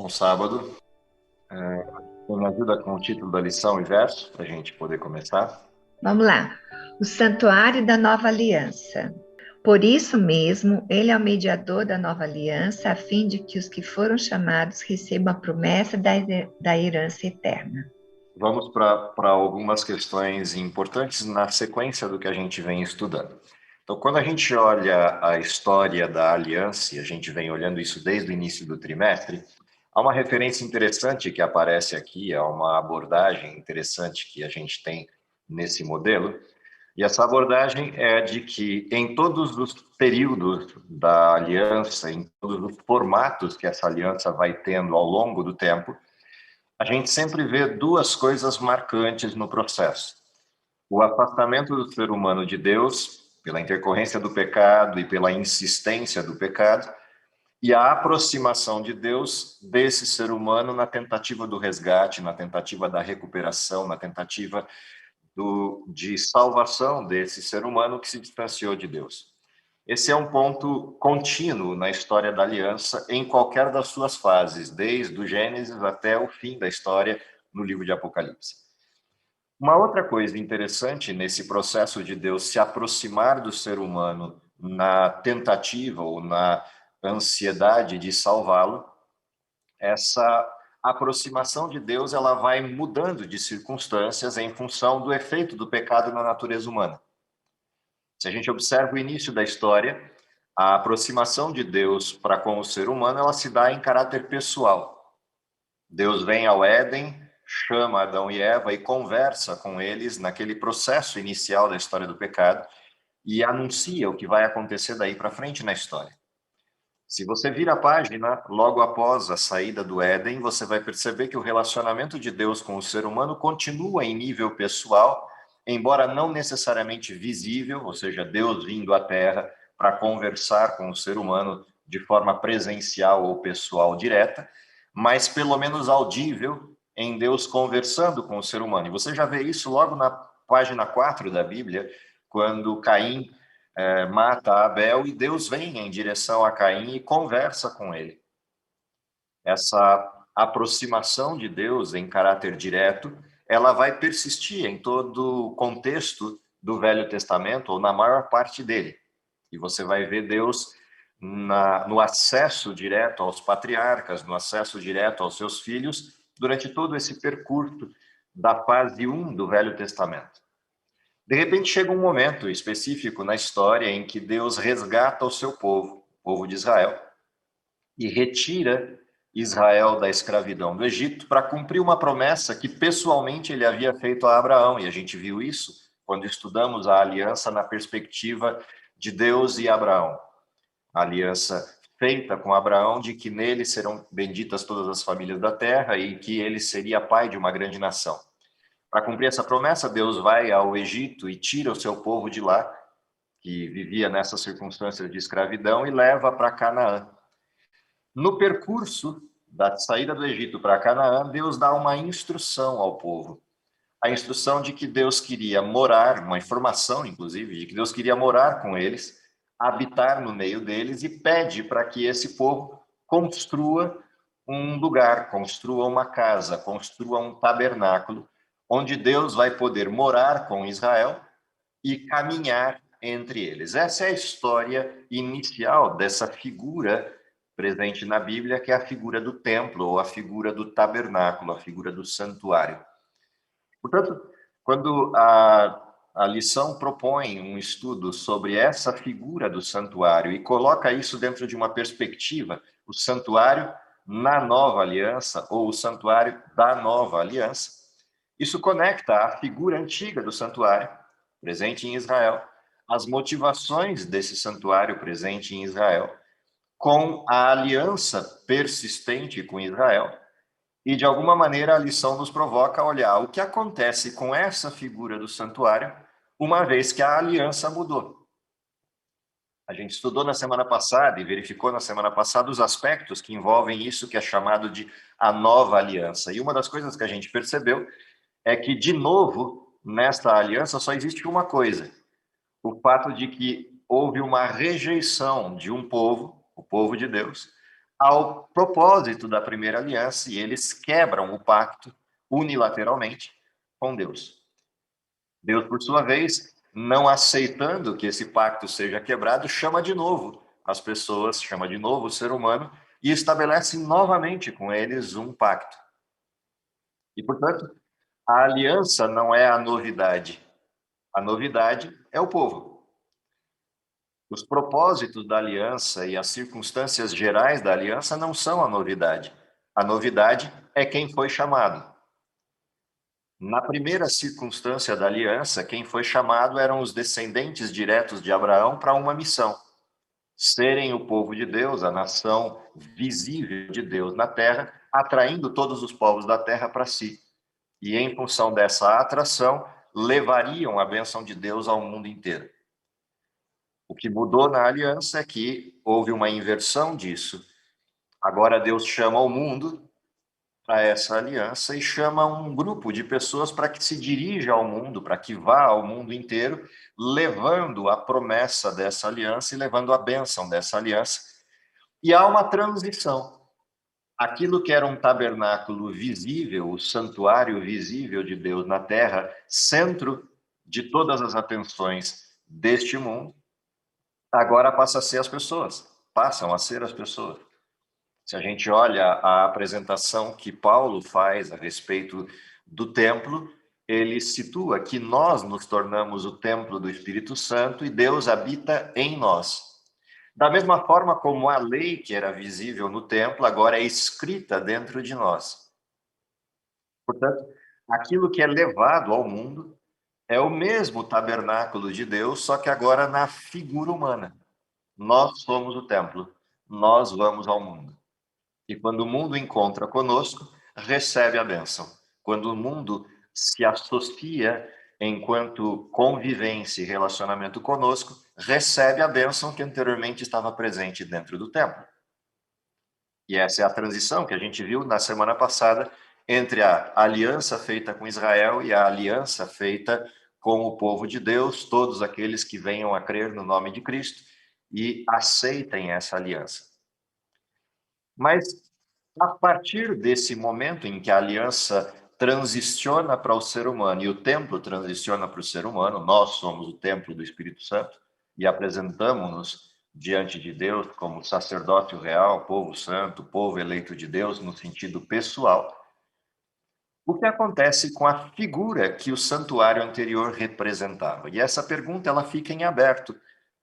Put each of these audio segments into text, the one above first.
bom sábado. Você me ajuda com o título da lição e verso, para a gente poder começar? Vamos lá. O Santuário da Nova Aliança. Por isso mesmo, ele é o mediador da nova aliança, a fim de que os que foram chamados recebam a promessa da herança eterna. Vamos para algumas questões importantes na sequência do que a gente vem estudando. Então, quando a gente olha a história da aliança, e a gente vem olhando isso desde o início do trimestre, há uma referência interessante que aparece aqui, há uma abordagem interessante que a gente tem nesse modelo. E essa abordagem é de que em todos os períodos da aliança, em todos os formatos que essa aliança vai tendo ao longo do tempo, a gente sempre vê duas coisas marcantes no processo: o afastamento do ser humano de Deus, pela intercorrência do pecado e pela insistência do pecado, e a aproximação de Deus desse ser humano na tentativa do resgate, na tentativa da recuperação, na tentativa de salvação desse ser humano que se distanciou de Deus. Esse é um ponto contínuo na história da aliança, em qualquer das suas fases, desde o Gênesis até o fim da história no livro de Apocalipse. Uma outra coisa interessante nesse processo de Deus se aproximar do ser humano na tentativa ou na ansiedade de salvá-lo, essa aproximação de Deus ela vai mudando de circunstâncias em função do efeito do pecado na natureza humana. Se a gente observa o início da história, a aproximação de Deus para com o ser humano ela se dá em caráter pessoal. Deus vem ao Éden, chama Adão e Eva e conversa com eles naquele processo inicial da história do pecado e anuncia o que vai acontecer daí para frente na história. Se você vira a página, logo após a saída do Éden, você vai perceber que o relacionamento de Deus com o ser humano continua em nível pessoal, embora não necessariamente visível, ou seja, Deus vindo à Terra para conversar com o ser humano de forma presencial ou pessoal direta, mas pelo menos audível em Deus conversando com o ser humano. E você já vê isso logo na página 4 da Bíblia, quando Caim mata Abel e Deus vem em direção a Caim e conversa com ele. Essa aproximação de Deus em caráter direto, ela vai persistir em todo o contexto do Velho Testamento, ou na maior parte dele. E você vai ver Deus no acesso direto aos patriarcas, no acesso direto aos seus filhos, durante todo esse percurso da fase 1 do Velho Testamento. De repente chega um momento específico na história em que Deus resgata o seu povo, o povo de Israel, e retira Israel da escravidão do Egito para cumprir uma promessa que pessoalmente ele havia feito a Abraão, e a gente viu isso quando estudamos a aliança na perspectiva de Deus e Abraão. A aliança feita com Abraão de que nele serão benditas todas as famílias da terra e que ele seria pai de uma grande nação. Para cumprir essa promessa, Deus vai ao Egito e tira o seu povo de lá, que vivia nessas circunstâncias de escravidão, e leva para Canaã. No percurso da saída do Egito para Canaã, Deus dá uma instrução ao povo. A instrução de que Deus queria morar, uma informação, inclusive, de que Deus queria morar com eles, habitar no meio deles, e pede para que esse povo construa um lugar, construa uma casa, construa um tabernáculo, onde Deus vai poder morar com Israel e caminhar entre eles. Essa é a história inicial dessa figura presente na Bíblia, que é a figura do templo, ou a figura do tabernáculo, a figura do santuário. Portanto, quando a lição propõe um estudo sobre essa figura do santuário e coloca isso dentro de uma perspectiva, o santuário na nova aliança, ou o santuário da nova aliança, isso conecta a figura antiga do santuário, presente em Israel, as motivações desse santuário presente em Israel, com a aliança persistente com Israel. E, de alguma maneira, a lição nos provoca a olhar o que acontece com essa figura do santuário, uma vez que a aliança mudou. A gente estudou na semana passada e verificou na semana passada os aspectos que envolvem isso que é chamado de a nova aliança. E uma das coisas que a gente percebeu é que, de novo, nesta aliança só existe uma coisa: o fato de que houve uma rejeição de um povo, o povo de Deus, ao propósito da primeira aliança e eles quebram o pacto unilateralmente com Deus. Deus, por sua vez, não aceitando que esse pacto seja quebrado, chama de novo as pessoas, chama de novo o ser humano e estabelece novamente com eles um pacto. E, portanto, a aliança não é a novidade é o povo. Os propósitos da aliança e as circunstâncias gerais da aliança não são a novidade. A novidade é quem foi chamado. Na primeira circunstância da aliança, quem foi chamado eram os descendentes diretos de Abraão para uma missão: serem o povo de Deus, a nação visível de Deus na terra, atraindo todos os povos da terra para si. E em função dessa atração, levariam a bênção de Deus ao mundo inteiro. O que mudou na aliança é que houve uma inversão disso. Agora Deus chama o mundo para essa aliança e chama um grupo de pessoas para que se dirija ao mundo, para que vá ao mundo inteiro, levando a promessa dessa aliança e levando a bênção dessa aliança. E há uma transição. Aquilo que era um tabernáculo visível, o santuário visível de Deus na terra, centro de todas as atenções deste mundo, agora passa a ser as pessoas, passam a ser as pessoas. Se a gente olha a apresentação que Paulo faz a respeito do templo, ele situa que nós nos tornamos o templo do Espírito Santo e Deus habita em nós. Da mesma forma como a lei que era visível no templo agora é escrita dentro de nós. Portanto, aquilo que é levado ao mundo é o mesmo tabernáculo de Deus, só que agora na figura humana. Nós somos o templo, nós vamos ao mundo. E quando o mundo encontra conosco, recebe a bênção. Quando o mundo se associa enquanto convivência e relacionamento conosco, recebe a bênção que anteriormente estava presente dentro do templo. E essa é a transição que a gente viu na semana passada entre a aliança feita com Israel e a aliança feita com o povo de Deus, todos aqueles que venham a crer no nome de Cristo e aceitem essa aliança. Mas a partir desse momento em que a aliança transiciona para o ser humano e o templo transiciona para o ser humano, nós somos o templo do Espírito Santo e apresentamos-nos diante de Deus como sacerdócio real, povo santo, povo eleito de Deus no sentido pessoal. O que acontece com a figura que o santuário anterior representava? E essa pergunta ela fica em aberto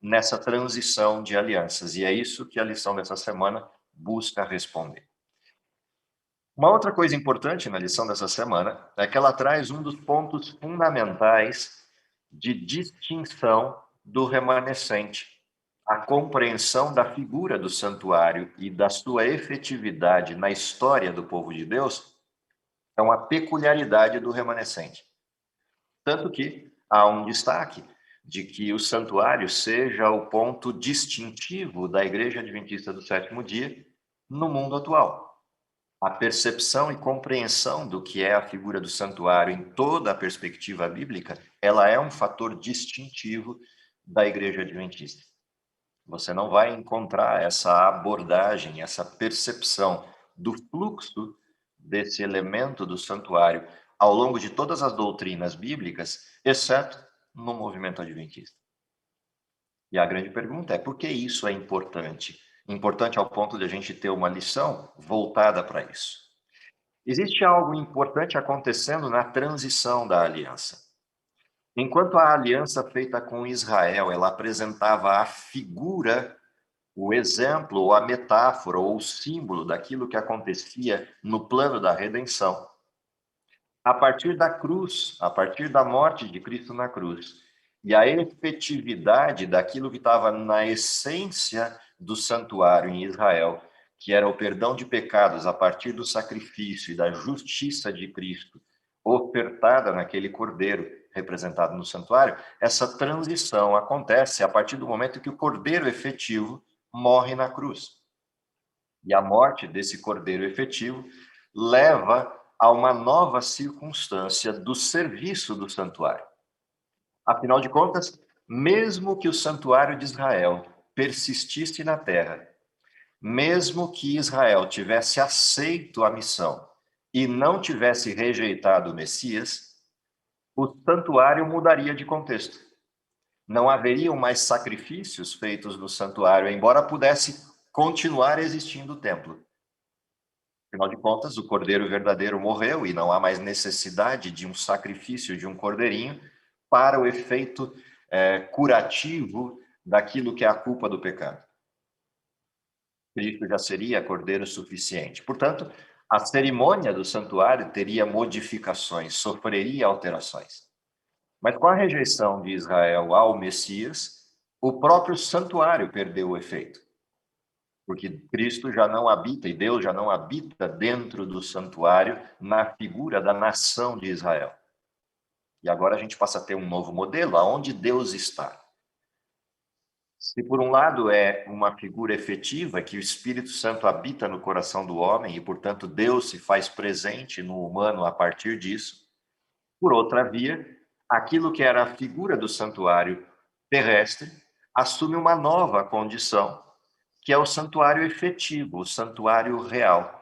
nessa transição de alianças, e é isso que a lição dessa semana busca responder. Uma outra coisa importante na lição dessa semana é que ela traz um dos pontos fundamentais de distinção do remanescente. A compreensão da figura do santuário e da sua efetividade na história do povo de Deus é uma peculiaridade do remanescente. Tanto que há um destaque de que o santuário seja o ponto distintivo da Igreja Adventista do Sétimo Dia no mundo atual. A percepção e compreensão do que é a figura do santuário em toda a perspectiva bíblica, ela é um fator distintivo da Igreja Adventista. Você não vai encontrar essa abordagem, essa percepção do fluxo desse elemento do santuário ao longo de todas as doutrinas bíblicas, exceto no movimento adventista. E a grande pergunta é: por que isso é importante? Importante ao ponto de a gente ter uma lição voltada para isso. Existe algo importante acontecendo na transição da aliança. Enquanto a aliança feita com Israel, ela apresentava a figura, o exemplo, ou a metáfora, ou o símbolo daquilo que acontecia no plano da redenção. A partir da cruz, a partir da morte de Cristo na cruz, e a efetividade daquilo que estava na essência do santuário em Israel, que era o perdão de pecados a partir do sacrifício e da justiça de Cristo, ofertada naquele cordeiro representado no santuário, essa transição acontece a partir do momento que o cordeiro efetivo morre na cruz. E a morte desse cordeiro efetivo leva a uma nova circunstância do serviço do santuário. Afinal de contas, mesmo que o santuário de Israel persistisse na terra, mesmo que Israel tivesse aceito a missão e não tivesse rejeitado o Messias, o santuário mudaria de contexto. Não haveriam mais sacrifícios feitos no santuário, embora pudesse continuar existindo o templo. Afinal de contas, o cordeiro verdadeiro morreu e não há mais necessidade de um sacrifício de um cordeirinho para o efeito curativo daquilo que é a culpa do pecado. Cristo já seria cordeiro suficiente. Portanto, a cerimônia do santuário teria modificações, sofreria alterações. Mas com a rejeição de Israel ao Messias, o próprio santuário perdeu o efeito. Porque Cristo já não habita, e Deus já não habita dentro do santuário, na figura da nação de Israel. E agora a gente passa a ter um novo modelo, aonde Deus está. Se por um lado é uma figura efetiva, que o Espírito Santo habita no coração do homem, e portanto Deus se faz presente no humano a partir disso, por outra via, aquilo que era a figura do santuário terrestre assume uma nova condição, que é o santuário efetivo, o santuário real.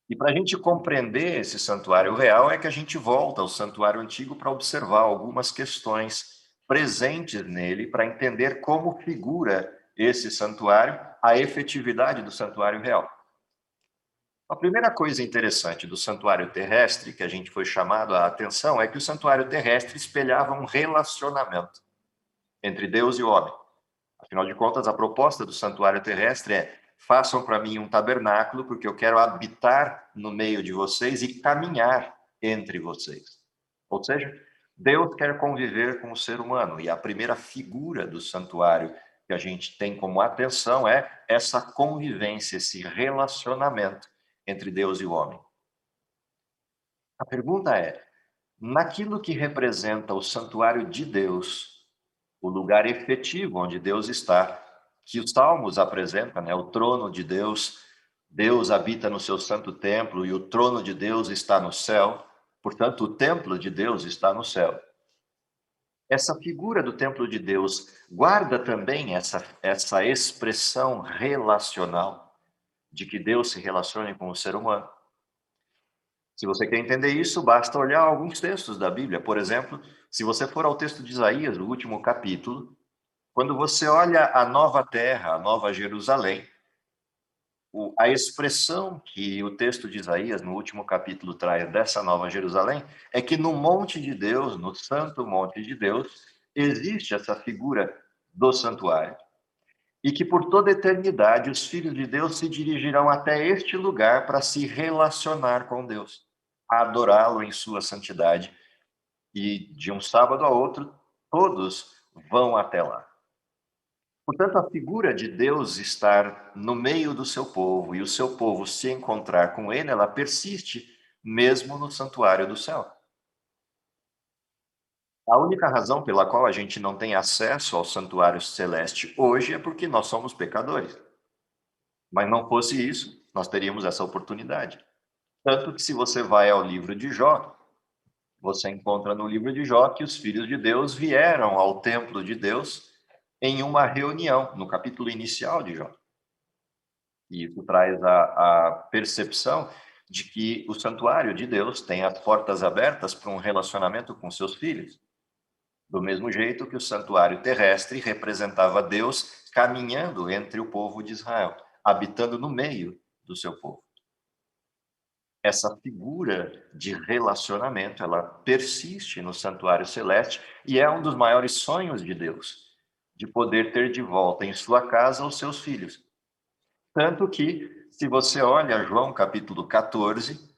E para a gente compreender esse santuário real é que a gente volta ao santuário antigo para observar algumas questões presentes nele, para entender como figura esse santuário, a efetividade do santuário real. A primeira coisa interessante do santuário terrestre, que a gente foi chamado a atenção, é que o santuário terrestre espelhava um relacionamento entre Deus e o homem. Afinal de contas, a proposta do santuário terrestre é: façam para mim um tabernáculo, porque eu quero habitar no meio de vocês e caminhar entre vocês. Ou seja, Deus quer conviver com o ser humano, e a primeira figura do santuário que a gente tem como atenção é essa convivência, esse relacionamento entre Deus e o homem. A pergunta é: naquilo que representa o santuário de Deus, o lugar efetivo onde Deus está, que os Salmos apresentam, né? O trono de Deus, Deus habita no seu santo templo e o trono de Deus está no céu, portanto, o templo de Deus está no céu. Essa figura do templo de Deus guarda também essa expressão relacional de que Deus se relacione com o ser humano. Se você quer entender isso, basta olhar alguns textos da Bíblia. Por exemplo, se você for ao texto de Isaías, o último capítulo, quando você olha a nova terra, a nova Jerusalém, a expressão que o texto de Isaías, no último capítulo, traz dessa nova Jerusalém, é que no monte de Deus, no santo monte de Deus, existe essa figura do santuário. E que por toda a eternidade os filhos de Deus se dirigirão até este lugar para se relacionar com Deus, a adorá-lo em sua santidade. E de um sábado a outro, todos vão até lá. Portanto, a figura de Deus estar no meio do seu povo e o seu povo se encontrar com ele, ela persiste mesmo no santuário do céu. A única razão pela qual a gente não tem acesso ao santuário celeste hoje é porque nós somos pecadores. Mas não fosse isso, nós teríamos essa oportunidade. Tanto que se você vai ao livro de Jó, você encontra no livro de Jó que os filhos de Deus vieram ao templo de Deus em uma reunião, no capítulo inicial de Jó. E isso traz a percepção de que o santuário de Deus tem as portas abertas para um relacionamento com seus filhos. Do mesmo jeito que o santuário terrestre representava Deus caminhando entre o povo de Israel, habitando no meio do seu povo. Essa figura de relacionamento, ela persiste no santuário celeste e é um dos maiores sonhos de Deus, de poder ter de volta em sua casa os seus filhos. Tanto que, se você olha João capítulo 14,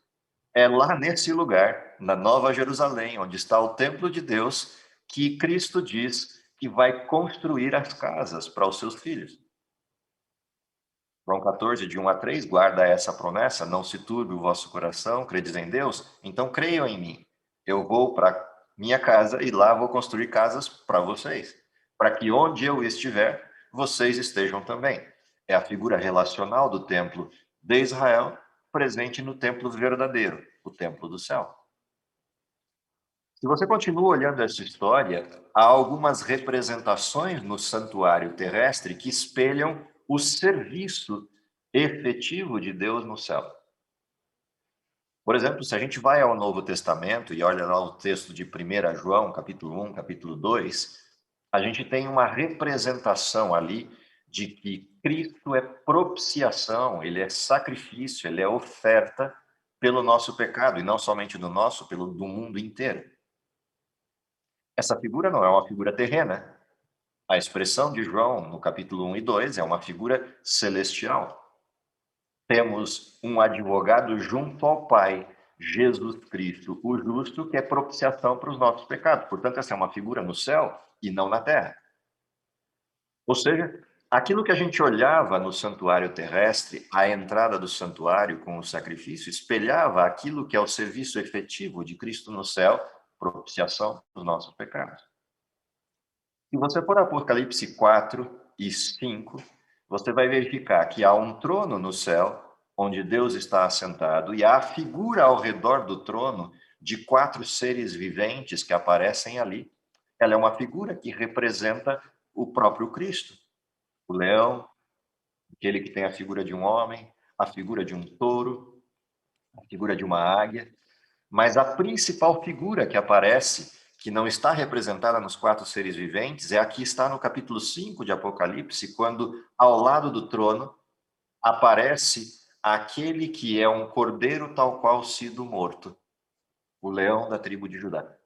é lá nesse lugar, na Nova Jerusalém, onde está o templo de Deus, que Cristo diz que vai construir as casas para os seus filhos. João 14, de 1 a 3, guarda essa promessa: não se turbe o vosso coração, credes em Deus, então creiam em mim. Eu vou para minha casa e lá vou construir casas para vocês, para que onde eu estiver, vocês estejam também. É a figura relacional do templo de Israel, presente no templo verdadeiro, o templo do céu. Se você continua olhando essa história, há algumas representações no santuário terrestre que espelham o serviço efetivo de Deus no céu. Por exemplo, se a gente vai ao Novo Testamento e olha lá o texto de 1 João, capítulo 1, capítulo 2, a gente tem uma representação ali de que Cristo é propiciação, ele é sacrifício, ele é oferta pelo nosso pecado, e não somente do nosso, pelo do mundo inteiro. Essa figura não é uma figura terrena. A expressão de João no capítulo 1 e 2 é uma figura celestial. Temos um advogado junto ao Pai, Jesus Cristo, o justo, que é propiciação para os nossos pecados. Portanto, essa é uma figura no céu e não na terra. Ou seja, aquilo que a gente olhava no santuário terrestre, a entrada do santuário com o sacrifício, espelhava aquilo que é o serviço efetivo de Cristo no céu, propiciação dos nossos pecados. Se você for a Apocalipse 4 e 5, você vai verificar que há um trono no céu, onde Deus está assentado, e há a figura ao redor do trono de 4 seres viventes que aparecem ali. Ela é uma figura que representa o próprio Cristo. O leão, aquele que tem a figura de um homem, a figura de um touro, a figura de uma águia. Mas a principal figura que aparece, que não está representada nos 4 seres viventes, é a que está no capítulo 5 de Apocalipse, quando ao lado do trono aparece aquele que é um cordeiro tal qual sido morto, o leão da tribo de Judá.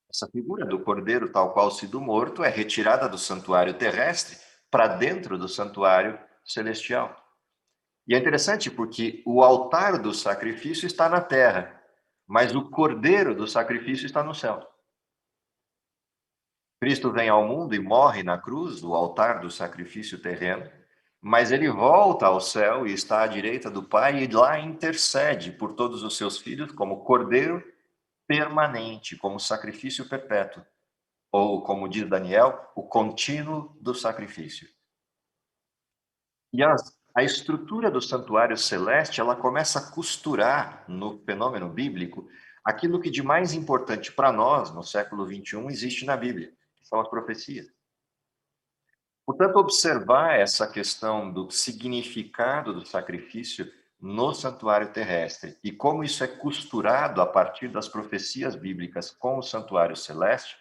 Essa figura do cordeiro tal qual sido morto é retirada do santuário terrestre para dentro do santuário celestial. E é interessante porque o altar do sacrifício está na terra, mas o cordeiro do sacrifício está no céu. Cristo vem ao mundo e morre na cruz, o altar do sacrifício terreno, mas ele volta ao céu e está à direita do Pai e lá intercede por todos os seus filhos como cordeiro permanente, como sacrifício perpétuo, ou como diz Daniel, o contínuo do sacrifício. E a estrutura do santuário celeste, ela começa a costurar no fenômeno bíblico aquilo que de mais importante para nós, no século XXI, existe na Bíblia, que são as profecias. Portanto, observar essa questão do significado do sacrifício no santuário terrestre e como isso é costurado a partir das profecias bíblicas com o santuário celeste,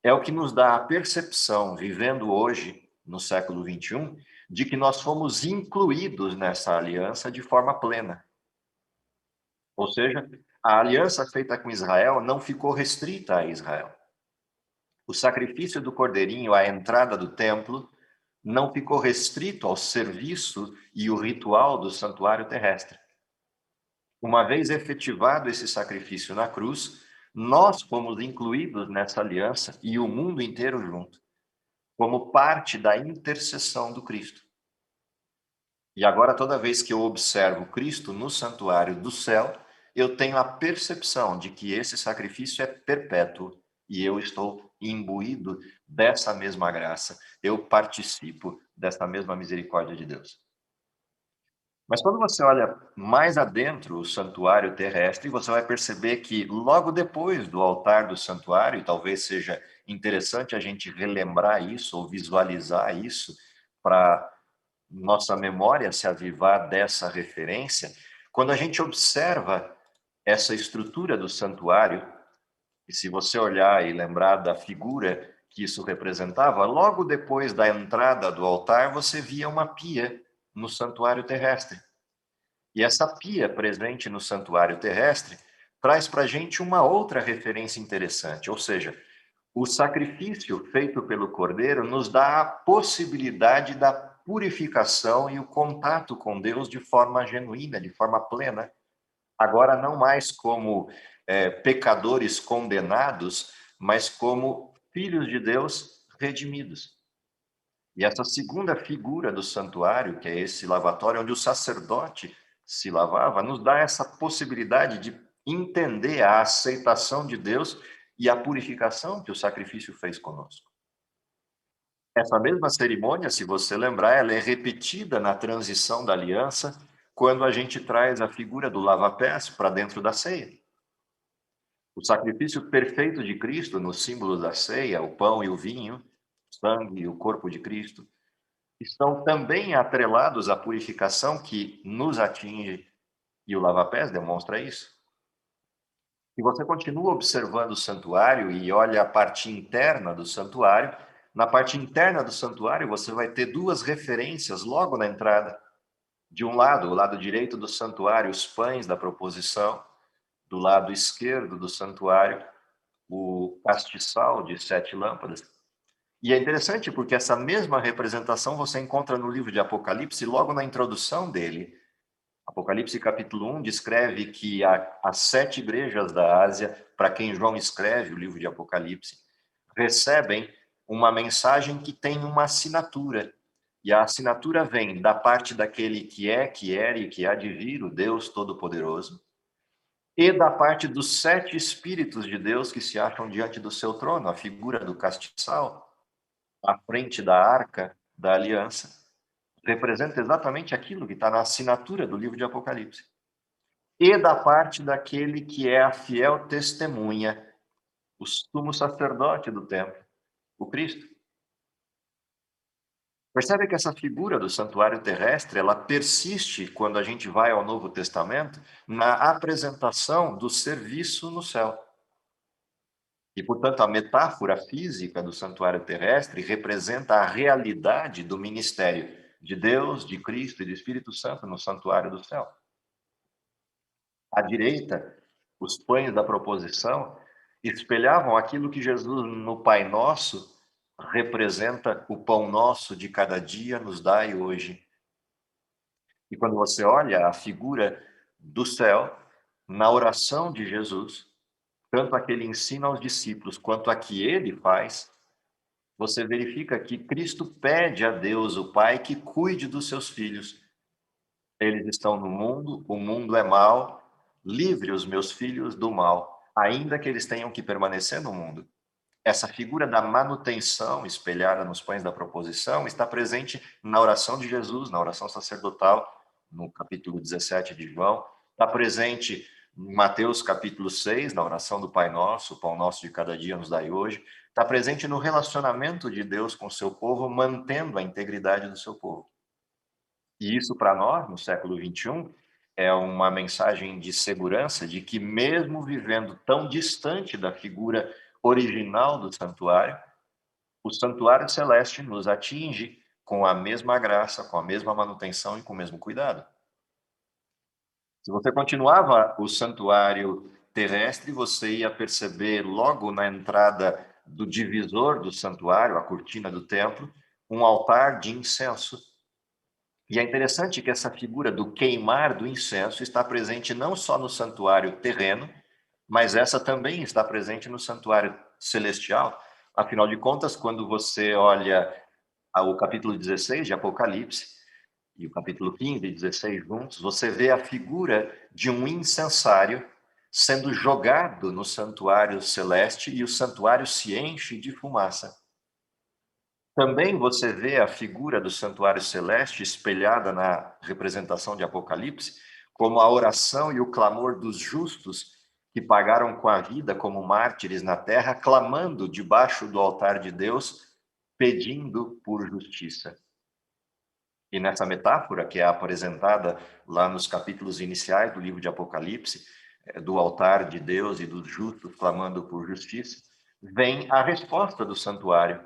é o que nos dá a percepção, vivendo hoje, no século XXI, de que nós fomos incluídos nessa aliança de forma plena. Ou seja, a aliança feita com Israel não ficou restrita a Israel. O sacrifício do cordeirinho à entrada do templo não ficou restrito ao serviço e o ritual do santuário terrestre. Uma vez efetivado esse sacrifício na cruz, nós fomos incluídos nessa aliança e o mundo inteiro junto, como parte da intercessão do Cristo. E agora, toda vez que eu observo Cristo no santuário do céu, eu tenho a percepção de que esse sacrifício é perpétuo e eu estou imbuído dessa mesma graça, eu participo dessa mesma misericórdia de Deus. Mas quando você olha mais adentro o santuário terrestre, você vai perceber que logo depois do altar do santuário, e talvez seja interessante a gente relembrar isso ou visualizar isso para nossa memória se avivar dessa referência, quando a gente observa essa estrutura do santuário, e se você olhar e lembrar da figura que isso representava, logo depois da entrada do altar, você via uma pia no santuário terrestre. E essa pia presente no santuário terrestre traz para a gente uma outra referência interessante, ou seja, o sacrifício feito pelo Cordeiro nos dá a possibilidade da purificação e o contato com Deus de forma genuína, de forma plena. Agora, não mais como pecadores condenados, mas como filhos de Deus redimidos. E essa segunda figura do santuário, que é esse lavatório onde o sacerdote se lavava, nos dá essa possibilidade de entender a aceitação de Deus e a purificação que o sacrifício fez conosco. Essa mesma cerimônia, se você lembrar, ela é repetida na transição da aliança, quando a gente traz a figura do lava-pés para dentro da ceia. O sacrifício perfeito de Cristo, no símbolo da ceia, o pão e o vinho, o sangue e o corpo de Cristo, estão também atrelados à purificação que nos atinge, e o lava-pés demonstra isso. Se você continua observando o santuário e olha a parte interna do santuário, na parte interna do santuário você vai ter duas referências logo na entrada. De um lado, o lado direito do santuário, os pães da proposição. Do lado esquerdo do santuário, o castiçal de 7 lâmpadas. E é interessante porque essa mesma representação você encontra no livro de Apocalipse, logo na introdução dele. Apocalipse capítulo 1 descreve que as 7 igrejas da Ásia, para quem João escreve o livro de Apocalipse, recebem uma mensagem que tem uma assinatura. E a assinatura vem da parte daquele que é, que era e que há de vir, o Deus Todo-Poderoso, e da parte dos 7 Espíritos de Deus que se acham diante do seu trono, a figura do castiçal, à frente da arca da aliança, representa exatamente aquilo que está na assinatura do livro de Apocalipse. E da parte daquele que é a fiel testemunha, o sumo sacerdote do templo, o Cristo. Percebe que essa figura do santuário terrestre, ela persiste quando a gente vai ao Novo Testamento na apresentação do serviço no céu. E, portanto, a metáfora física do santuário terrestre representa a realidade do ministério de Deus, de Cristo e do Espírito Santo no santuário do céu. À direita, os pães da proposição espelhavam aquilo que Jesus, no Pai Nosso, representa o pão nosso de cada dia, nos dai hoje. E quando você olha a figura do céu, na oração de Jesus, tanto a que ele ensina aos discípulos, quanto a que ele faz, você verifica que Cristo pede a Deus, o Pai, que cuide dos seus filhos. Eles estão no mundo, o mundo é mau, livre os meus filhos do mal, ainda que eles tenham que permanecer no mundo. Essa figura da manutenção espelhada nos pães da proposição está presente na oração de Jesus, na oração sacerdotal, no capítulo 17 de João, está presente em Mateus capítulo 6, na oração do Pai Nosso, o pão nosso de cada dia nos dai hoje, está presente no relacionamento de Deus com o seu povo, mantendo a integridade do seu povo. E isso, para nós, no século XXI, é uma mensagem de segurança de que, mesmo vivendo tão distante da figura original do santuário, o santuário celeste nos atinge com a mesma graça, com a mesma manutenção e com o mesmo cuidado. Se você continuava o santuário terrestre, você ia perceber logo na entrada do divisor do santuário, a cortina do templo, um altar de incenso. E é interessante que essa figura do queimar do incenso está presente não só no santuário terreno, mas essa também está presente no santuário celestial. Afinal de contas, quando você olha o capítulo 16 de Apocalipse e o capítulo 15 e 16 juntos, você vê a figura de um incensário sendo jogado no santuário celeste e o santuário se enche de fumaça. Também você vê a figura do santuário celeste espelhada na representação de Apocalipse, como a oração e o clamor dos justos que pagaram com a vida como mártires na terra, clamando debaixo do altar de Deus, pedindo por justiça. E nessa metáfora, que é apresentada lá nos capítulos iniciais do livro de Apocalipse, do altar de Deus e dos justos clamando por justiça, vem a resposta do santuário.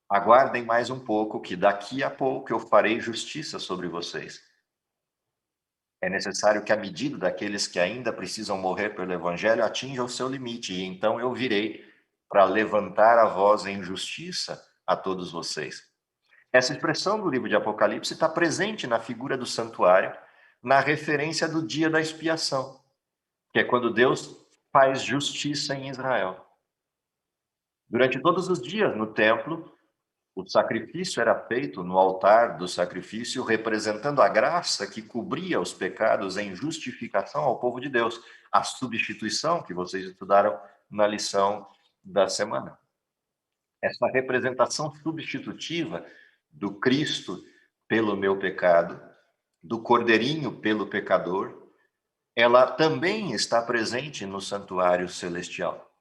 Aguardem mais um pouco, que daqui a pouco eu farei justiça sobre vocês. É necessário que a medida daqueles que ainda precisam morrer pelo Evangelho atinja o seu limite, e então eu virei para levantar a voz em justiça a todos vocês. Essa expressão do livro de Apocalipse está presente na figura do santuário, na referência do dia da expiação, que é quando Deus faz justiça em Israel. Durante todos os dias no templo, o sacrifício era feito no altar do sacrifício, representando a graça que cobria os pecados em justificação ao povo de Deus, a substituição que vocês estudaram na lição da semana. Essa representação substitutiva do Cristo pelo meu pecado, do Cordeirinho pelo pecador, ela também está presente no santuário celestial.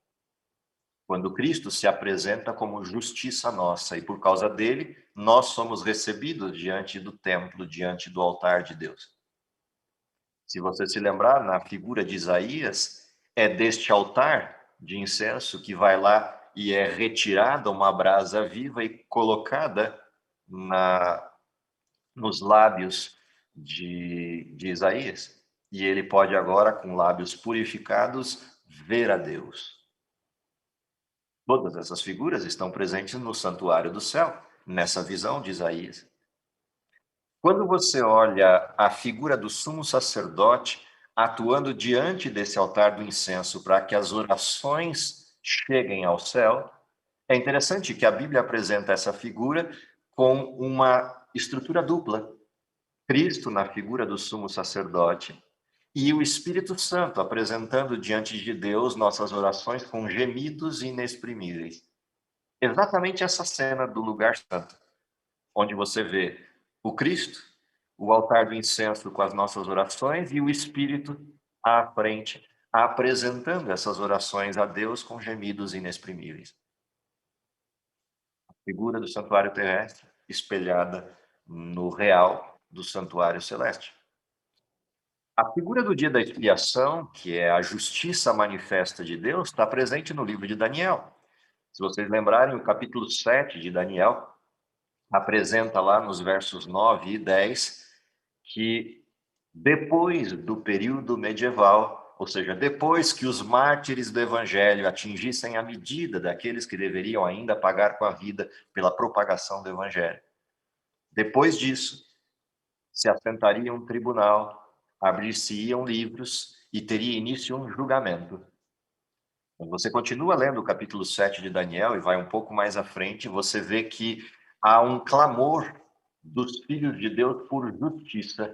quando Cristo se apresenta como justiça nossa, e por causa dele, nós somos recebidos diante do templo, diante do altar de Deus. Se você se lembrar, na figura de Isaías, é deste altar de incenso que vai lá e é retirada uma brasa viva e colocada nos lábios de Isaías. E ele pode agora, com lábios purificados, ver a Deus. Todas essas figuras estão presentes no santuário do céu, nessa visão de Isaías. Quando você olha a figura do sumo sacerdote atuando diante desse altar do incenso para que as orações cheguem ao céu, é interessante que a Bíblia apresenta essa figura com uma estrutura dupla. Cristo na figura do sumo sacerdote e o Espírito Santo apresentando diante de Deus nossas orações com gemidos inexprimíveis. Exatamente essa cena do lugar santo, onde você vê o Cristo, o altar do incenso com as nossas orações e o Espírito à frente, apresentando essas orações a Deus com gemidos inexprimíveis. A figura do santuário terrestre espelhada no real do santuário celeste. A figura do dia da expiação, que é a justiça manifesta de Deus, está presente no livro de Daniel. Se vocês lembrarem, o capítulo 7 de Daniel apresenta lá nos versos 9 e 10 que depois do período medieval, ou seja, depois que os mártires do evangelho atingissem a medida daqueles que deveriam ainda pagar com a vida pela propagação do evangelho, depois disso, se assentaria um tribunal, abrir-se-iam livros e teria início um julgamento. Quando você continua lendo o capítulo 7 de Daniel e vai um pouco mais à frente, você vê que há um clamor dos filhos de Deus por justiça,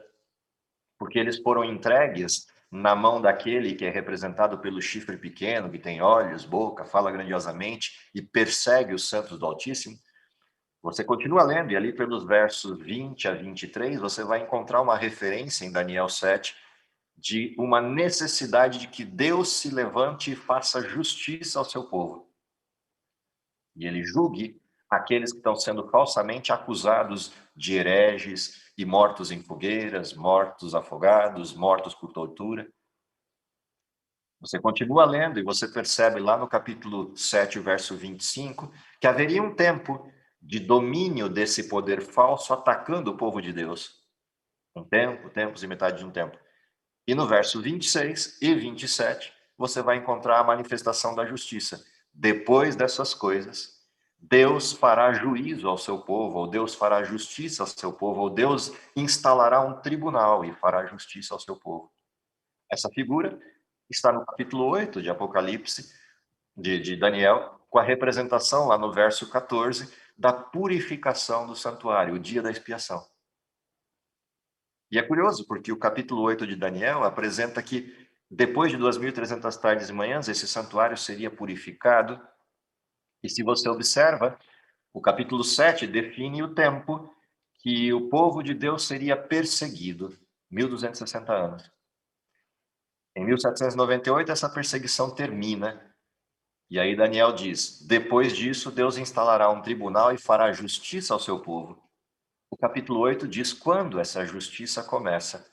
porque eles foram entregues na mão daquele que é representado pelo chifre pequeno, que tem olhos, boca, fala grandiosamente e persegue os santos do Altíssimo. Você continua lendo e ali pelos versos 20 a 23, você vai encontrar uma referência em Daniel 7 de uma necessidade de que Deus se levante e faça justiça ao seu povo. E ele julgue aqueles que estão sendo falsamente acusados de hereges e mortos em fogueiras, mortos afogados, mortos por tortura. Você continua lendo e você percebe lá no capítulo 7, verso 25, que haveria um tempo de domínio desse poder falso atacando o povo de Deus. Um tempo, tempos e metade de um tempo. E no verso 26 e 27, você vai encontrar a manifestação da justiça. Depois dessas coisas, Deus fará juízo ao seu povo, ou Deus fará justiça ao seu povo, ou Deus instalará um tribunal e fará justiça ao seu povo. Essa figura está no capítulo 8 de Apocalipse, de Daniel, com a representação lá no verso 14 da purificação do santuário, o dia da expiação. E é curioso, porque o capítulo 8 de Daniel apresenta que, depois de 2.300 tardes e manhãs, esse santuário seria purificado. E se você observa, o capítulo 7 define o tempo que o povo de Deus seria perseguido, 1.260 anos. Em 1798, essa perseguição termina. E aí Daniel diz, depois disso, Deus instalará um tribunal e fará justiça ao seu povo. O capítulo 8 diz quando essa justiça começa.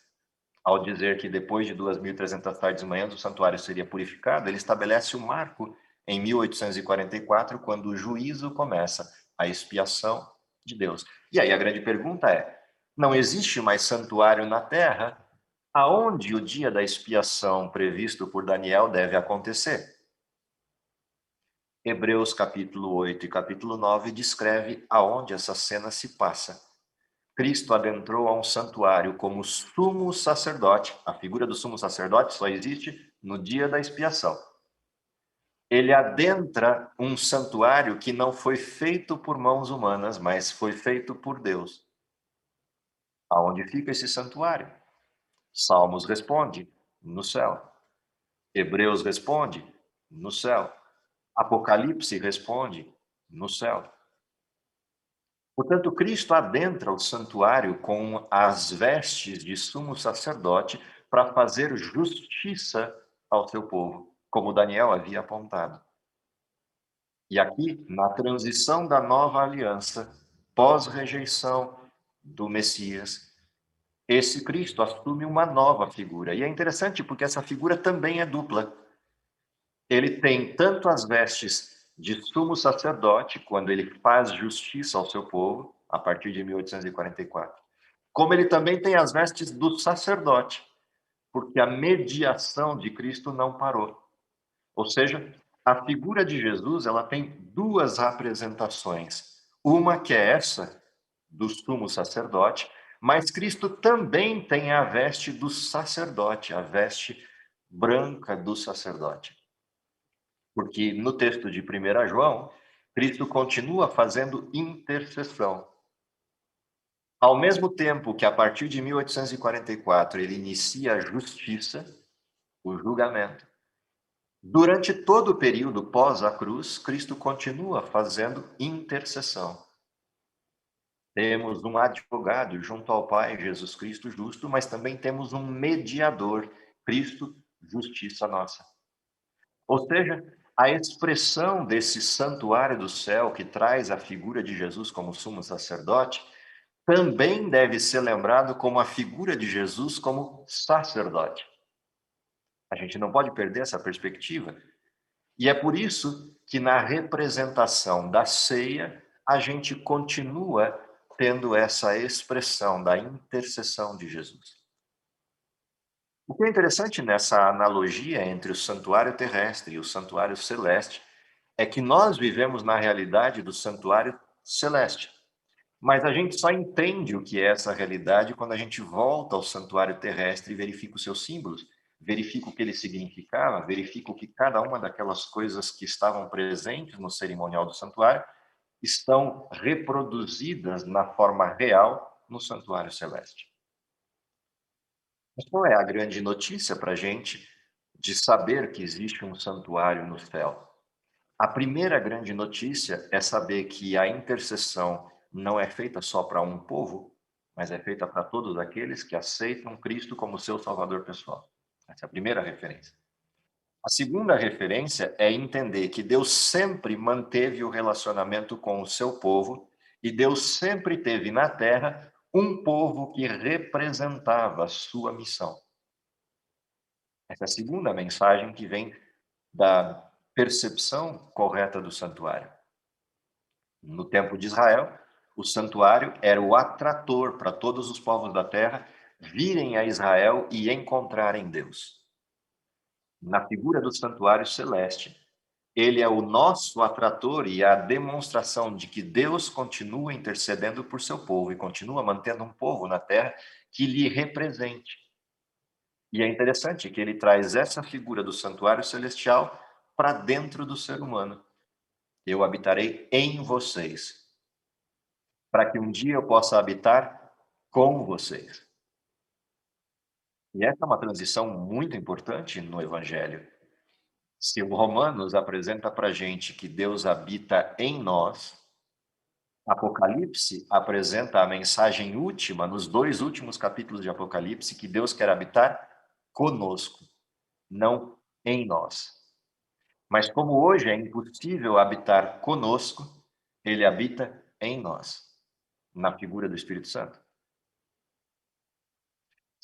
Ao dizer que depois de 2.300 tardes e manhãs o santuário seria purificado, ele estabelece o marco em 1844, quando o juízo começa, a expiação de Deus. E aí a grande pergunta é, não existe mais santuário na terra? Aonde o dia da expiação previsto por Daniel deve acontecer? Hebreus capítulo 8 e capítulo 9 descreve aonde essa cena se passa. Cristo adentrou a um santuário como sumo sacerdote. A figura do sumo sacerdote só existe no dia da expiação. Ele adentra um santuário que não foi feito por mãos humanas, mas foi feito por Deus. Aonde fica esse santuário? Salmos responde, no céu. Hebreus responde, no céu. Apocalipse responde, no céu. Portanto, Cristo adentra o santuário com as vestes de sumo sacerdote para fazer justiça ao seu povo, como Daniel havia apontado. E aqui, na transição da nova aliança, pós-rejeição do Messias, esse Cristo assume uma nova figura. E é interessante porque essa figura também é dupla. Ele tem tanto as vestes de sumo sacerdote, quando ele faz justiça ao seu povo, a partir de 1844, como ele também tem as vestes do sacerdote, porque a mediação de Cristo não parou. Ou seja, a figura de Jesus, ela tem duas apresentações. Uma que é essa do sumo sacerdote, mas Cristo também tem a veste do sacerdote, a veste branca do sacerdote. Porque no texto de 1 João, Cristo continua fazendo intercessão. Ao mesmo tempo que, a partir de 1844, ele inicia a justiça, o julgamento, durante todo o período pós a cruz, Cristo continua fazendo intercessão. Temos um advogado junto ao Pai, Jesus Cristo justo, mas também temos um mediador, Cristo, justiça nossa. Ou seja, a expressão desse santuário do céu que traz a figura de Jesus como sumo sacerdote, também deve ser lembrado como a figura de Jesus como sacerdote. A gente não pode perder essa perspectiva. E é por isso que na representação da ceia, a gente continua tendo essa expressão da intercessão de Jesus. O que é interessante nessa analogia entre o santuário terrestre e o santuário celeste é que nós vivemos na realidade do santuário celeste. Mas a gente só entende o que é essa realidade quando a gente volta ao santuário terrestre e verifica os seus símbolos, verifica o que ele significava, verifica o que cada uma daquelas coisas que estavam presentes no cerimonial do santuário estão reproduzidas na forma real no santuário celeste. Mas qual é a grande notícia para a gente de saber que existe um santuário no céu? A primeira grande notícia é saber que a intercessão não é feita só para um povo, mas é feita para todos aqueles que aceitam Cristo como seu salvador pessoal. Essa é a primeira referência. A segunda referência é entender que Deus sempre manteve o relacionamento com o seu povo e Deus sempre teve na terra um povo que representava a sua missão. Essa é a segunda mensagem que vem da percepção correta do santuário. No tempo de Israel, o santuário era o atrator para todos os povos da terra virem a Israel e encontrarem Deus. Na figura do santuário celeste, ele é o nosso atrator e a demonstração de que Deus continua intercedendo por seu povo e continua mantendo um povo na terra que lhe represente. E é interessante que ele traz essa figura do santuário celestial para dentro do ser humano. Eu habitarei em vocês, para que um dia eu possa habitar com vocês. E essa é uma transição muito importante no Evangelho. Se o Romanos apresenta para a gente que Deus habita em nós, Apocalipse apresenta a mensagem última, nos 2 últimos capítulos de Apocalipse, que Deus quer habitar conosco, não em nós. Mas como hoje é impossível habitar conosco, ele habita em nós, na figura do Espírito Santo.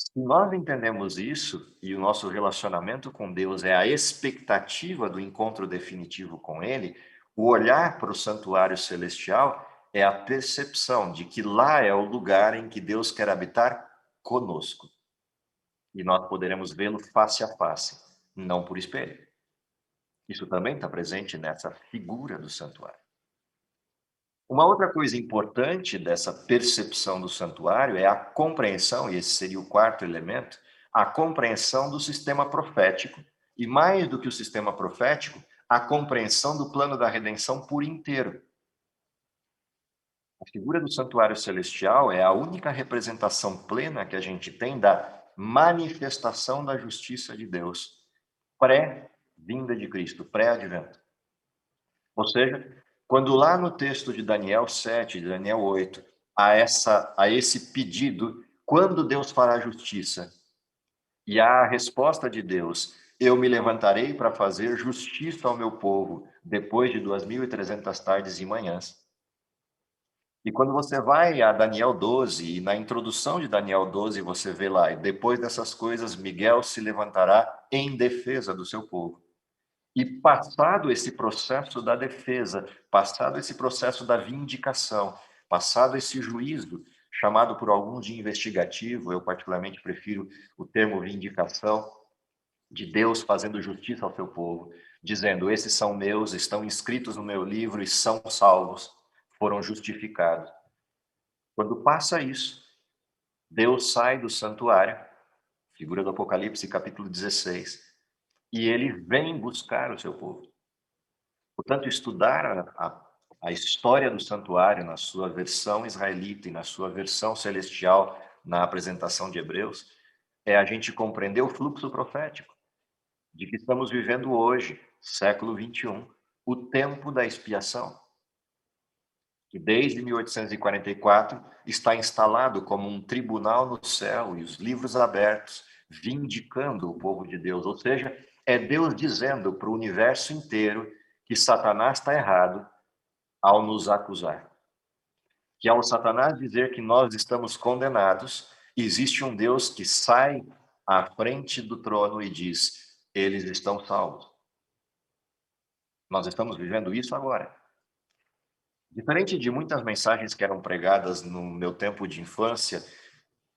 Se nós entendemos isso, e o nosso relacionamento com Deus é a expectativa do encontro definitivo com Ele, o olhar para o santuário celestial é a percepção de que lá é o lugar em que Deus quer habitar conosco. E nós poderemos vê-lo face a face, não por espelho. Isso também está presente nessa figura do santuário. Uma outra coisa importante dessa percepção do santuário é a compreensão, e esse seria o quarto elemento, a compreensão do sistema profético, e mais do que o sistema profético, a compreensão do plano da redenção por inteiro. A figura do santuário celestial é a única representação plena que a gente tem da manifestação da justiça de Deus, pré-vinda de Cristo, pré-advento. Ou seja, quando lá no texto de Daniel 7, de Daniel 8, a esse pedido, quando Deus fará justiça, e a resposta de Deus eu me levantarei para fazer justiça ao meu povo, depois de 2.300 tardes e manhãs. E quando você vai a Daniel 12, e na introdução de Daniel 12 você vê lá, e depois dessas coisas, Miguel se levantará em defesa do seu povo. E passado esse processo da defesa, passado esse processo da vindicação, passado esse juízo, chamado por alguns de investigativo, eu particularmente prefiro o termo vindicação, de Deus fazendo justiça ao seu povo, dizendo: esses são meus, estão inscritos no meu livro e são salvos, foram justificados. Quando passa isso, Deus sai do santuário, figura do Apocalipse, capítulo 16, e ele vem buscar o seu povo. Portanto, estudar a história do santuário na sua versão israelita e na sua versão celestial na apresentação de Hebreus, é a gente compreender o fluxo profético de que estamos vivendo hoje, século 21, o tempo da expiação, que desde 1844 está instalado como um tribunal no céu e os livros abertos, vindicando o povo de Deus. Ou seja, é Deus dizendo para o universo inteiro que Satanás está errado ao nos acusar. Que ao Satanás dizer que nós estamos condenados, existe um Deus que sai à frente do trono e diz: eles estão salvos. Nós estamos vivendo isso agora. Diferente de muitas mensagens que eram pregadas no meu tempo de infância,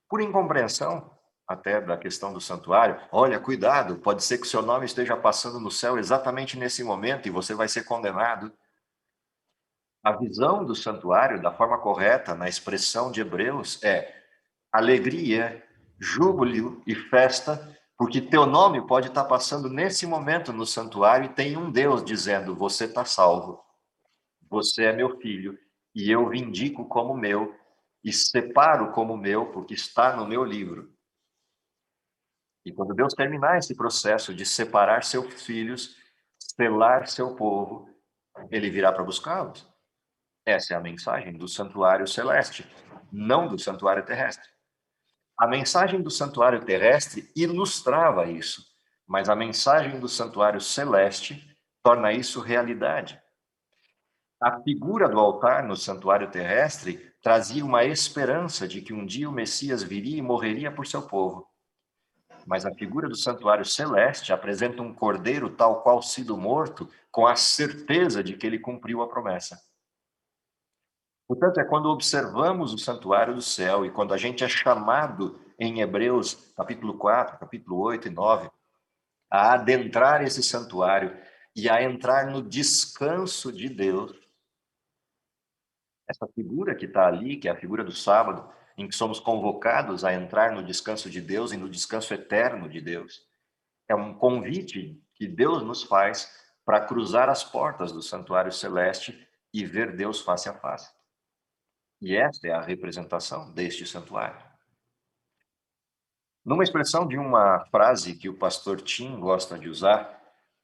por incompreensão até da questão do santuário, olha, cuidado, pode ser que o seu nome esteja passando no céu exatamente nesse momento e você vai ser condenado. A visão do santuário, da forma correta, na expressão de Hebreus, é alegria, júbilo e festa, porque teu nome pode estar passando nesse momento no santuário e tem um Deus dizendo: você está salvo, você é meu filho, e eu vindico como meu, e separo como meu, porque está no meu livro. E quando Deus terminar esse processo de separar seus filhos, selar seu povo, ele virá para buscá-los. Essa é a mensagem do santuário celeste, não do santuário terrestre. A mensagem do santuário terrestre ilustrava isso, mas a mensagem do santuário celeste torna isso realidade. A figura do altar no santuário terrestre trazia uma esperança de que um dia o Messias viria e morreria por seu povo. Mas a figura do santuário celeste apresenta um cordeiro tal qual sido morto, com a certeza de que ele cumpriu a promessa. Portanto, é quando observamos o santuário do céu e quando a gente é chamado em Hebreus, capítulo 4, capítulo 8 e 9, a adentrar esse santuário e a entrar no descanso de Deus. Essa figura que está ali, que é a figura do sábado, em que somos convocados a entrar no descanso de Deus e no descanso eterno de Deus, é um convite que Deus nos faz para cruzar as portas do santuário celeste e ver Deus face a face. E esta é a representação deste santuário. Numa expressão de uma frase que o pastor Tim gosta de usar,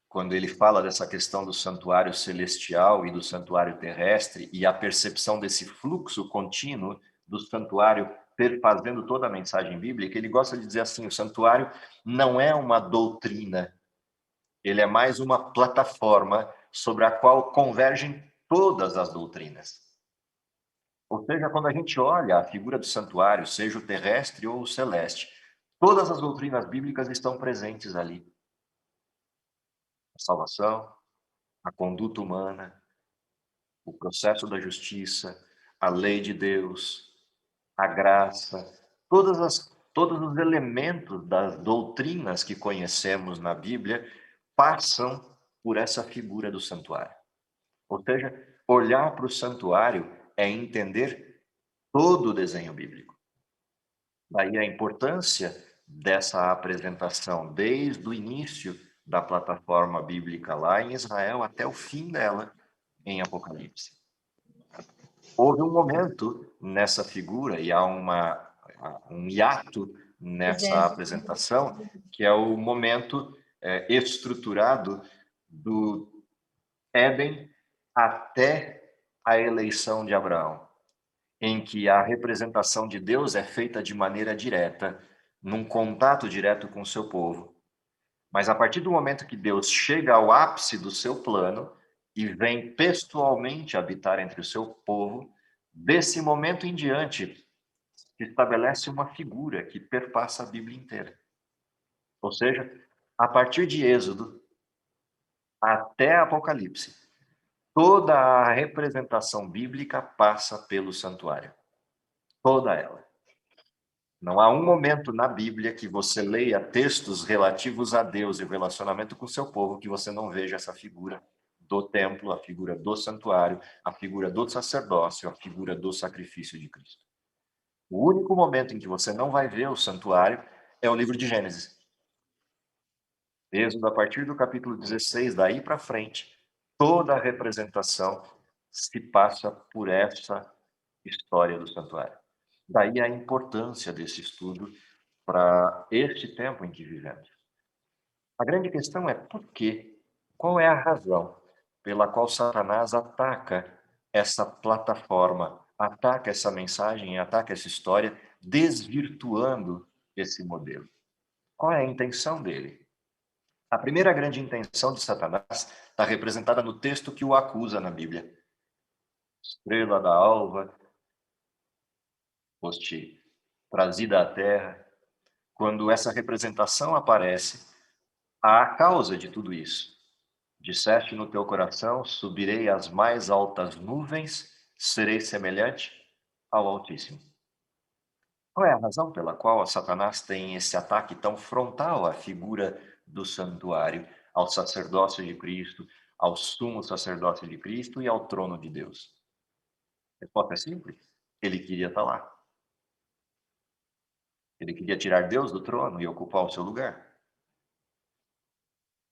quando ele fala dessa questão do santuário celestial e do santuário terrestre e a percepção desse fluxo contínuo do santuário perfazendo toda a mensagem bíblica, ele gosta de dizer assim: o santuário não é uma doutrina, ele é mais uma plataforma sobre a qual convergem todas as doutrinas. Ou seja, quando a gente olha a figura do santuário, seja o terrestre ou o celeste, todas as doutrinas bíblicas estão presentes ali. A salvação, a conduta humana, o processo da justiça, a lei de Deus, a graça, todos os elementos das doutrinas que conhecemos na Bíblia passam por essa figura do santuário. Ou seja, olhar para o santuário é entender todo o desenho bíblico. Daí a importância dessa apresentação, desde o início da plataforma bíblica lá em Israel até o fim dela em Apocalipse. Houve um momento nessa figura, e há um hiato nessa apresentação, que é o momento estruturado do Éden até a eleição de Abraão, em que a representação de Deus é feita de maneira direta, num contato direto com o seu povo. Mas a partir do momento que Deus chega ao ápice do seu plano e vem pessoalmente habitar entre o seu povo, desse momento em diante se estabelece uma figura que perpassa a Bíblia inteira. Ou seja, a partir de Êxodo até Apocalipse, toda a representação bíblica passa pelo santuário. Toda ela. Não há um momento na Bíblia que você leia textos relativos a Deus e o relacionamento com o seu povo que você não veja essa figura do templo, a figura do santuário, a figura do sacerdócio, a figura do sacrifício de Cristo. O único momento em que você não vai ver o santuário é o livro de Gênesis. Êxodo, a partir do capítulo 16, daí para frente, toda a representação se passa por essa história do santuário. Daí a importância desse estudo para este tempo em que vivemos. A grande questão é por quê? Qual é a razão pela qual Satanás ataca essa plataforma, ataca essa mensagem, ataca essa história, desvirtuando esse modelo? Qual é a intenção dele? A primeira grande intenção de Satanás está representada no texto que o acusa na Bíblia. Estrela da alva, foste trazida à terra. Quando essa representação aparece, há a causa de tudo isso. Disseste no teu coração, subirei às mais altas nuvens, serei semelhante ao Altíssimo. Qual é a razão pela qual Satanás tem esse ataque tão frontal à figura do santuário, ao sacerdócio de Cristo, ao sumo sacerdócio de Cristo e ao trono de Deus? A resposta é simples. Ele queria estar lá. Ele queria tirar Deus do trono e ocupar o seu lugar.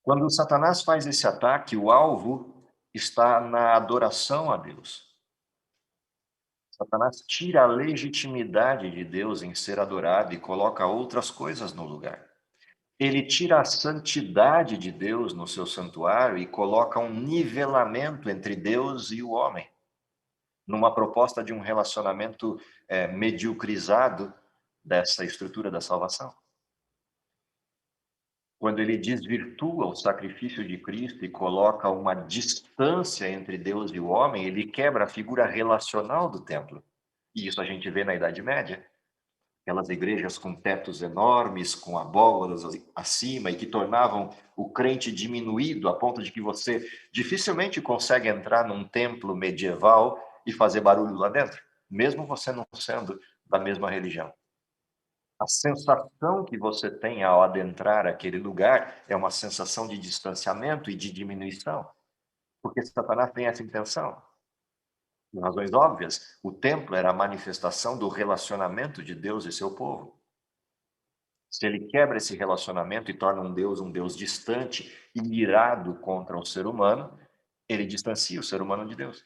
Quando Satanás faz esse ataque, o alvo está na adoração a Deus. Satanás tira a legitimidade de Deus em ser adorado e coloca outras coisas no lugar. Ele tira a santidade de Deus no seu santuário e coloca um nivelamento entre Deus e o homem, numa proposta de um relacionamento mediocrizado dessa estrutura da salvação. Quando ele desvirtua o sacrifício de Cristo e coloca uma distância entre Deus e o homem, ele quebra a figura relacional do templo. E isso a gente vê na Idade Média. Aquelas igrejas com tetos enormes, com abóboras acima, e que tornavam o crente diminuído a ponto de que você dificilmente consegue entrar num templo medieval e fazer barulho lá dentro, mesmo você não sendo da mesma religião. A sensação que você tem ao adentrar aquele lugar é uma sensação de distanciamento e de diminuição, porque Satanás tem essa intenção. Por razões óbvias, o templo era a manifestação do relacionamento de Deus e seu povo. Se ele quebra esse relacionamento e torna um Deus distante e irado contra o ser humano, ele distancia o ser humano de Deus.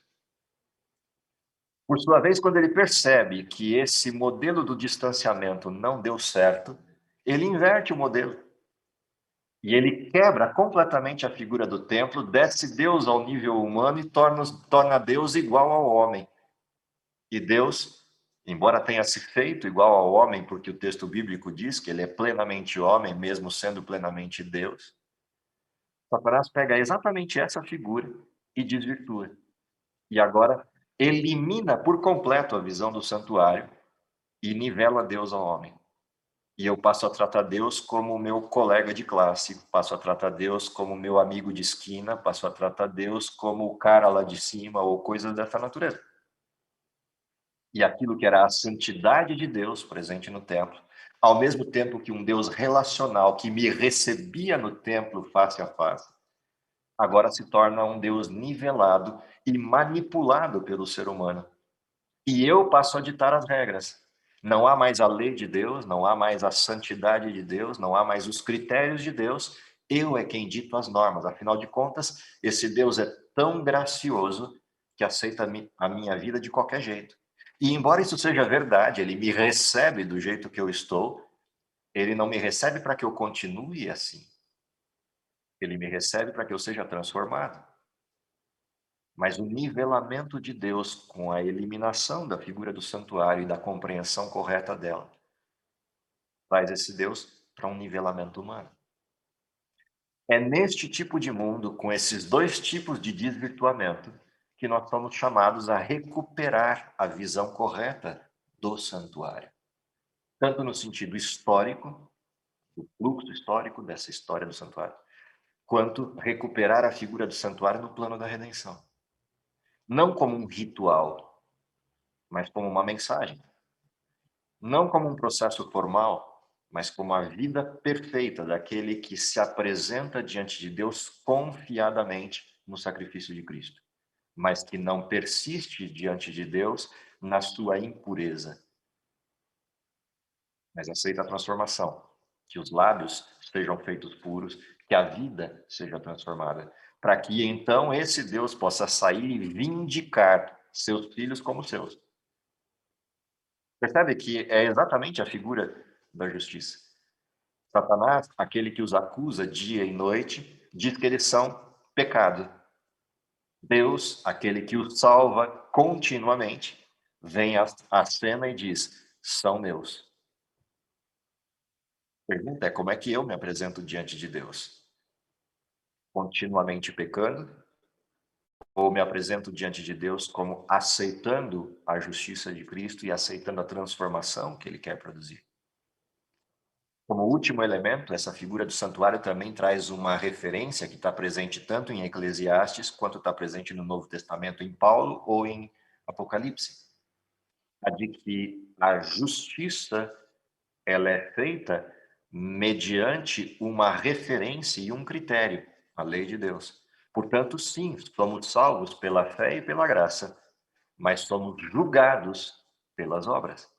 Por sua vez, quando ele percebe que esse modelo do distanciamento não deu certo, ele inverte o modelo. E ele quebra completamente a figura do templo, desce Deus ao nível humano e torna Deus igual ao homem. E Deus, embora tenha se feito igual ao homem, porque o texto bíblico diz que ele é plenamente homem, mesmo sendo plenamente Deus, Satanás pega exatamente essa figura e desvirtua. E agora elimina por completo a visão do santuário e nivela Deus ao homem. E eu passo a tratar Deus como meu colega de classe, passo a tratar Deus como meu amigo de esquina, passo a tratar Deus como o cara lá de cima ou coisas dessa natureza. E aquilo que era a santidade de Deus presente no templo, ao mesmo tempo que um Deus relacional que me recebia no templo face a face, agora se torna um Deus nivelado e manipulado pelo ser humano. E eu passo a ditar as regras. Não há mais a lei de Deus, não há mais a santidade de Deus, não há mais os critérios de Deus. Eu é quem dito as normas. Afinal de contas, esse Deus é tão gracioso que aceita a minha vida de qualquer jeito. E embora isso seja verdade, ele me recebe do jeito que eu estou, ele não me recebe para que eu continue assim. Ele me recebe para que eu seja transformado. Mas o nivelamento de Deus com a eliminação da figura do santuário e da compreensão correta dela traz esse Deus para um nivelamento humano. É neste tipo de mundo, com esses dois tipos de desvirtuamento, que nós somos chamados a recuperar a visão correta do santuário. Tanto no sentido histórico, do fluxo histórico dessa história do santuário, quanto recuperar a figura do santuário no plano da redenção. Não como um ritual, mas como uma mensagem. Não como um processo formal, mas como a vida perfeita daquele que se apresenta diante de Deus confiadamente no sacrifício de Cristo, mas que não persiste diante de Deus na sua impureza, mas aceita a transformação, que os lábios sejam feitos puros, que a vida seja transformada, para que então esse Deus possa sair e vindicar seus filhos como seus. Percebe que é exatamente a figura da justiça. Satanás, aquele que os acusa dia e noite, diz que eles são pecado. Deus, aquele que os salva continuamente, vem à cena e diz: são meus. A pergunta é: como é que eu me apresento diante de Deus? Continuamente pecando? Ou me apresento diante de Deus como aceitando a justiça de Cristo e aceitando a transformação que Ele quer produzir? Como último elemento, essa figura do santuário também traz uma referência que está presente tanto em Eclesiastes quanto está presente no Novo Testamento em Paulo ou em Apocalipse, a de que a justiça ela é feita mediante uma referência e um critério, a lei de Deus. Portanto, sim, somos salvos pela fé e pela graça, mas somos julgados pelas obras.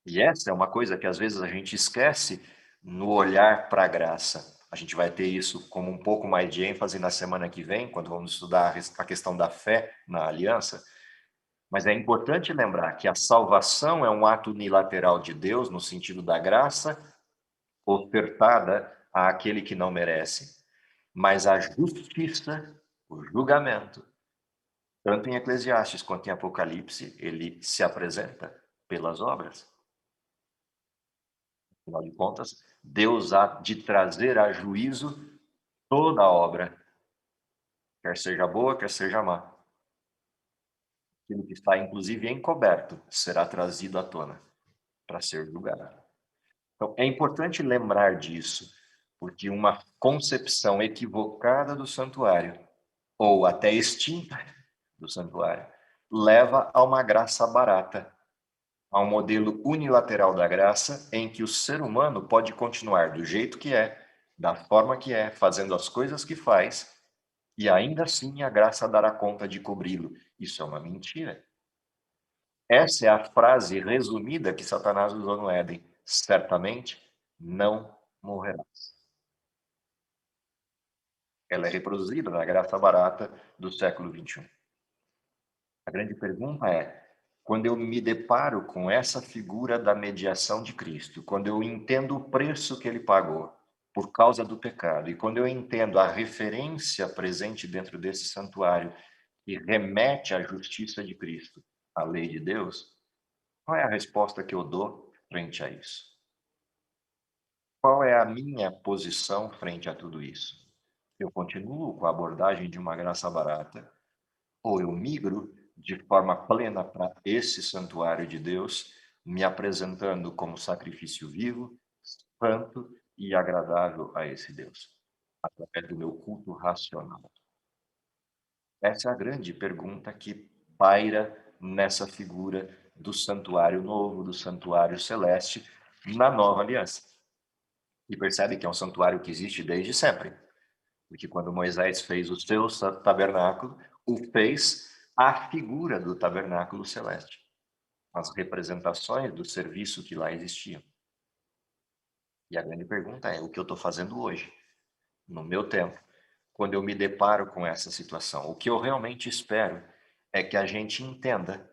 E essa é uma coisa que às vezes a gente esquece no olhar para a graça. A gente vai ter isso como um pouco mais de ênfase na semana que vem, quando vamos estudar a questão da fé na aliança. Mas é importante lembrar que a salvação é um ato unilateral de Deus, no sentido da graça ofertada àquele que não merece. Mas a justiça, o julgamento, tanto em Eclesiastes quanto em Apocalipse, ele se apresenta pelas obras. Afinal de contas, Deus há de trazer a juízo toda a obra, quer seja boa, quer seja má. Aquilo que está, inclusive, encoberto será trazido à tona para ser julgado. Então, é importante lembrar disso, porque uma concepção equivocada do santuário, ou até extinta do santuário, leva a uma graça barata, a um modelo unilateral da graça em que o ser humano pode continuar do jeito que é, da forma que é, fazendo as coisas que faz, e ainda assim a graça dará conta de cobri-lo. Isso é uma mentira. Essa é a frase resumida que Satanás usou no Éden: certamente não morrerás. Ela é reproduzida na graça barata do século XXI. A grande pergunta é: quando eu me deparo com essa figura da mediação de Cristo, quando eu entendo o preço que ele pagou por causa do pecado, e quando eu entendo a referência presente dentro desse santuário que remete à justiça de Cristo, à lei de Deus, qual é a resposta que eu dou frente a isso? Qual é a minha posição frente a tudo isso? Eu continuo com a abordagem de uma graça barata, ou eu migro de forma plena para esse santuário de Deus, me apresentando como sacrifício vivo, santo e agradável a esse Deus, através do meu culto racional? Essa é a grande pergunta que paira nessa figura do santuário novo, do santuário celeste, na nova aliança. E percebe que é um santuário que existe desde sempre. Porque quando Moisés fez o seu tabernáculo, o fez a figura do tabernáculo celeste, as representações do serviço que lá existiam. E a grande pergunta é: o que eu estou fazendo hoje, no meu tempo, quando eu me deparo com essa situação? O que eu realmente espero é que a gente entenda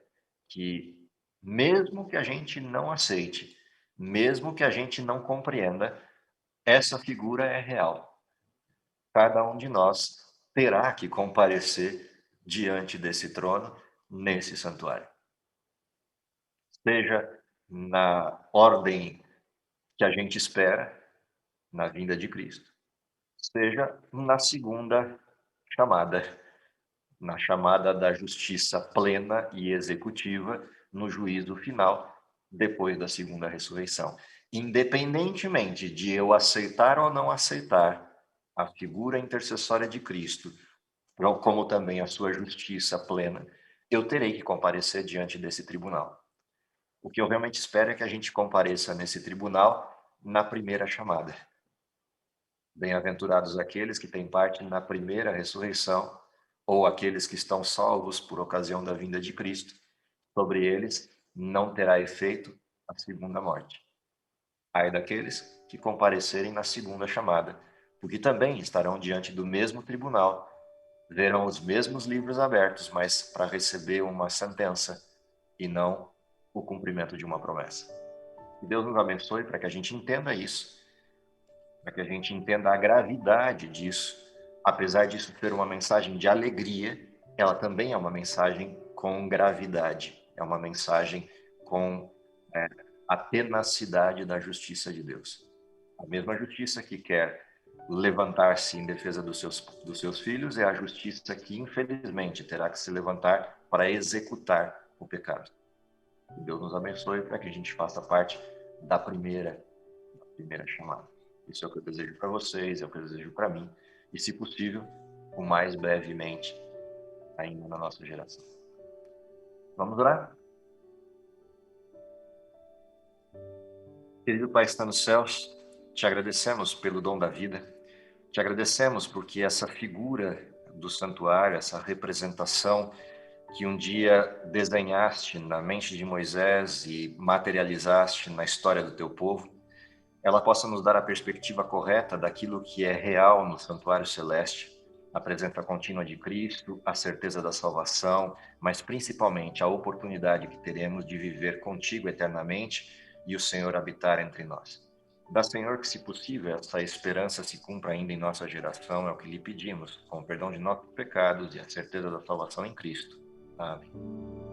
que, mesmo que a gente não aceite, mesmo que a gente não compreenda, essa figura é real. Cada um de nós terá que comparecer diante desse trono, nesse santuário. Seja na ordem que a gente espera, na vinda de Cristo, seja na segunda chamada, na chamada da justiça plena e executiva no juízo final, depois da segunda ressurreição. Independentemente de eu aceitar ou não aceitar a figura intercessória de Cristo, como também a sua justiça plena, eu terei que comparecer diante desse tribunal. O que eu realmente espero é que a gente compareça nesse tribunal na primeira chamada. Bem-aventurados aqueles que têm parte na primeira ressurreição, ou aqueles que estão salvos por ocasião da vinda de Cristo. Sobre eles não terá efeito a segunda morte. Ai daqueles que comparecerem na segunda chamada, porque também estarão diante do mesmo tribunal, verão os mesmos livros abertos, mas para receber uma sentença e não o cumprimento de uma promessa. Que Deus nos abençoe para que a gente entenda isso, para que a gente entenda a gravidade disso. Apesar disso ser uma mensagem de alegria, ela também é uma mensagem com gravidade, é uma mensagem com a tenacidade da justiça de Deus. A mesma justiça que quer levantar-se em defesa dos seus filhos é a justiça que, infelizmente, terá que se levantar para executar o pecado. Que Deus nos abençoe para que a gente faça parte da primeira chamada. Isso é o que eu desejo para vocês, é o que eu desejo para mim, e, se possível, o mais brevemente ainda na nossa geração. Vamos orar? Querido Pai que está nos céus, te agradecemos pelo dom da vida, te agradecemos porque essa figura do santuário, essa representação que um dia desenhaste na mente de Moisés e materializaste na história do teu povo, ela possa nos dar a perspectiva correta daquilo que é real no santuário celeste, a presença contínua de Cristo, a certeza da salvação, mas principalmente a oportunidade que teremos de viver contigo eternamente e o Senhor habitar entre nós. Dá, Senhor, que, se possível, essa esperança se cumpra ainda em nossa geração, é o que lhe pedimos, com o perdão de nossos pecados e a certeza da salvação em Cristo. Amém.